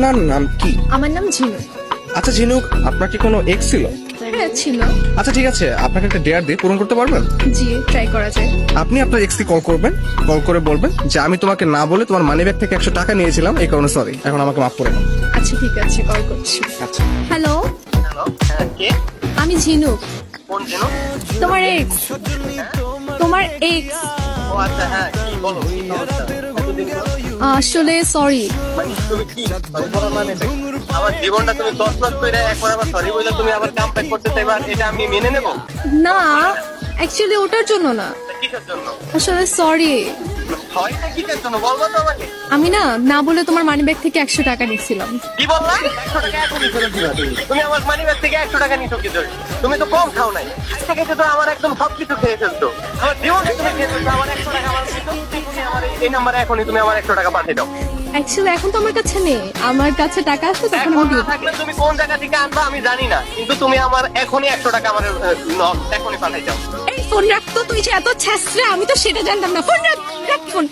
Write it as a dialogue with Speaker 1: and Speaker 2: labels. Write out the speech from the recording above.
Speaker 1: না নাম কি?
Speaker 2: আমার নাম ঝিনু।
Speaker 1: আচ্ছা ঝিনুক, আপনার কি কোনো এক্স ছিল?
Speaker 2: হ্যাঁ ছিল।
Speaker 1: আচ্ছা ঠিক আছে, আপনাকে একটা ডেয়ার দিয়ে পূরণ করতে পারবেন?
Speaker 2: জি, ট্রাই করা যায়।
Speaker 1: আপনি আপনার এক্স কে কল করবেন, কল করে বলবেন যে আমি তোমাকে না বলে তোমার মানি ব্যাগ থেকে 100 টাকা নিয়েছিলাম, এই কারণে সরি, এখন আমাকে মাফ করে দাও।
Speaker 2: আচ্ছা ঠিক আছে, কল করছি।
Speaker 1: আচ্ছা।
Speaker 2: হ্যালো,
Speaker 3: হ্যালো, হ্যাঁ কে?
Speaker 2: আমি ঝিনু।
Speaker 3: কোন জেনো?
Speaker 2: তোমার এক্স, তোমার এক্স।
Speaker 3: ও আচ্ছা, হ্যাঁ কি বলো, কি সমস্যা? এতদিন পর?
Speaker 2: আসলে সরি।
Speaker 3: মানে তুমি কি sorry বলার মানে কি? আমার জীবনটা তুমি 10 লাখ করে একবার আবার সরি বলে তুমি আবার কাম ব্যাক করতে চাইবা, আর এটা আমি মেনে নেব?
Speaker 2: না, অ্যাকচুয়ালি ওটার জন্য না,
Speaker 3: তা কিসের জন্য?
Speaker 2: আসলে সরি।
Speaker 3: সরিটা কিসের জন্য বলবো তো আমাকে?
Speaker 2: আমি না না বলে তোমার মানি ব্যাগ থেকে 100 টাকা নিয়েছিলাম।
Speaker 3: কি বললা? 100 টাকা এখনই ফেরত দিবা তুমি। তুমি আমার মানি ব্যাগ থেকে 100 টাকা নিছো কি ধরে? তুমি তো কম খাও নাই। আজকে থেকে তো আমার একদম সবকিছু খেয়ে ফেলতো। আমার জীবনে তুমি খেয়ে ফেলতো, আমার 100 টাকা আমার দিছো, তুমি আমার এই নাম্বারে এখনই তুমি আমার 100 টাকা পাঠিয়ে দাও।
Speaker 2: অ্যাকচুয়ালি এখন তো আমার কাছে নেই, আমার কাছে টাকা আছে তখন
Speaker 3: এখন
Speaker 2: আমি
Speaker 3: না
Speaker 2: দিয়ে
Speaker 3: থাকলে তুমি কোন জায়গা থেকে আনবা আমি জানি না, কিন্তু তুমি আমার এখনই 100 টাকা আমার এখনই পাঠাই দাও।
Speaker 2: এই ফোন রাখতো, তুই যে এত ছ্যাঁচড়া আমি তো সেটা জানতাম না। ফোন রাখ, রাখ ফোন।